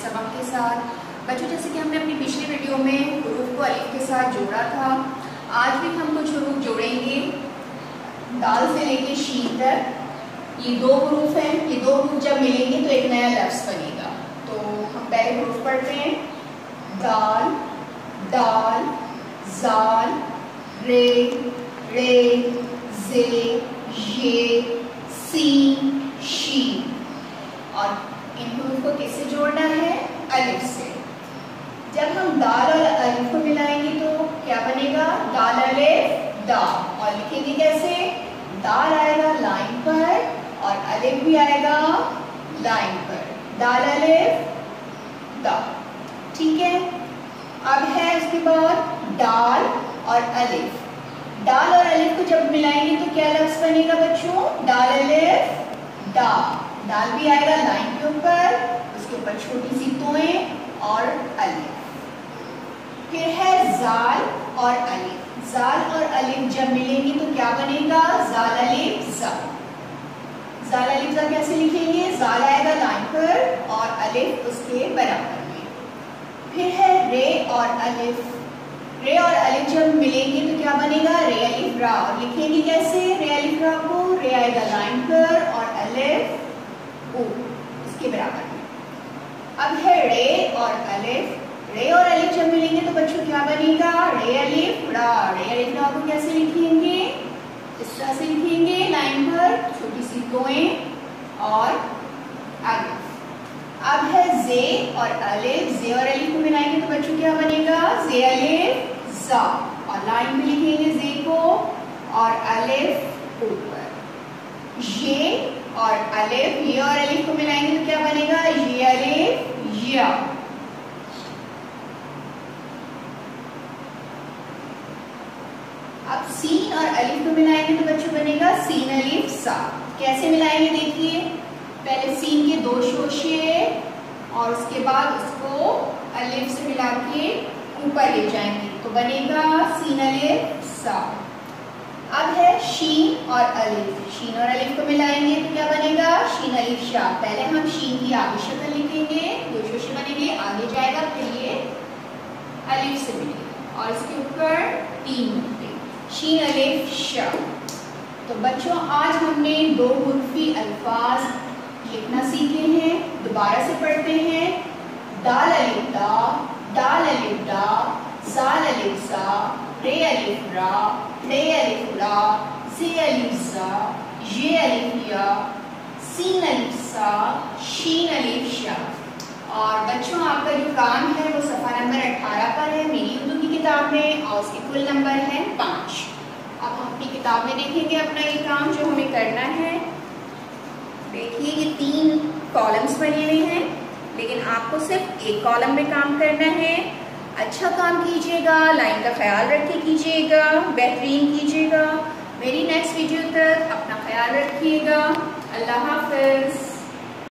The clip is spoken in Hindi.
सबक के साथ। बच्चों, जैसे कि हमने अपनी पिछली वीडियो में हुरूफ को अलिफ के साथ जोड़ा था, आज भी हम कुछ हुरूफ जोड़ेंगे दाल से लेके शीन तक। ये दो हुरूफ हैं, ये दो हुरूफ जब मिलेंगे तो एक नया लफ्ज बनेगा। तो हम पहले हुरूफ पढ़ते हैं। दाल, दाल, जाल, रे, रे, जे, ये, सीन, शीन। और इन हुरूफ को किससे जोड़ना है? अलिफ से। जब हम दाल और अलिफ को मिलाएंगे तो क्या बनेगा? दाल अलिफ दा। और लिखेंगे कैसे? दाल आएगा लाइन पर और अलिफ भी आएगा लाइन पर। दाल अलिफ दा। ठीक है। अब है उसके बाद दाल और अलिफ। दाल और अलिफ को जब मिलाएंगे तो क्या लफ्ज बनेगा बच्चों? दाल अलिफ दा। दाल भी आएगा लाइन के ऊपर, उसके ऊपर छोटी सी तोएं और अलिफ। फिर है जाल और अलिफ। जाल और अलिफ जब मिलेंगे तो क्या बनेगा? जाल अलिफ जा। जाल अलिफ जा कैसे लिखेंगे? जाल आएगा लाइन पर और अलिफ उसके बराबर में। फिर है रे और अलिफ। रे और अलिफ जब मिलेंगे तो क्या बनेगा? रे अलिफ रा। और लिखेंगे कैसे रे अलिफ रा को? रे आएगा लाइन पर और अलिफ ओ इसके बराबर में। अब है रे और अलिफ। रे और अलिफ जब मिलेंगे तो बच्चों क्या बनेगा? रे अलिफ रा। रे अलिफ रा को कैसे लिखेंगे? इस तरह से लिखेंगे, लाइन पर छोटी सी तोएं और अलिफ। अब है जे और अलिफ। जे और अलिफ को मिलाएंगे तो बच्चों क्या बनेगा? जे अलिफ जा। और लाइन पे लिखेंगे जे को और अलिफ ऊपर। ये और अलिफ, ये और अलिफ को मिलाएंगे तो क्या बनेगा? ये अलिफ या। अब सीन और अलिफ को मिलाएंगे तो बच्चों बनेगा सीन अलिफ सा। कैसे मिलाएंगे देखिए। पहले सीन के दो शोशे और उसके बाद उसको अलिफ से मिला के ऊपर ले जाएंगे तो बनेगा सीन अलिफ सा। अब है शीन और अलिफ। शीन और अलिफ को मिलाएंगे तो क्या बनेगा? शीन अलिफ शा। पहले हम शीन की आगे शक्ल लिखेंगे, दो शोशे बनेंगे, आगे जाएगा, फिर ये अलिफ से मिलेगा और इसके ऊपर तीन होंगे। शीन अलिफ शा। तो बच्चों, आज हमने दो हुर्फी अल्फाज लिखना सीखे हैं। दोबारा से पढ़ते हैं। दाल अलिफ दा, दाल अलिफ दा, जाल अलिफ सा, रे अलिफ रा, रे अलिफ रा, जे अलिफ सा, ये अलिफ या, सीन अलिफ सा, शीन अलिफ शा। और बच्चों, आपका जो काम है वो सफ़ा नंबर 18 पर है मेरी उर्दू की किताब में और उसके कुल नंबर है 5। अब हम अपनी किताब में देखेंगे अपना ये काम जो हमें करना है। देखिए, ये 3 कॉलम्स बने हुए हैं, लेकिन आपको सिर्फ एक कॉलम में काम करना है। अच्छा काम कीजिएगा, लाइन का ख्याल रख के कीजिएगा, बेहतरीन कीजिएगा। मेरी नेक्स्ट वीडियो तक अपना ख्याल रखिएगा। अल्लाह हाफ़िज़।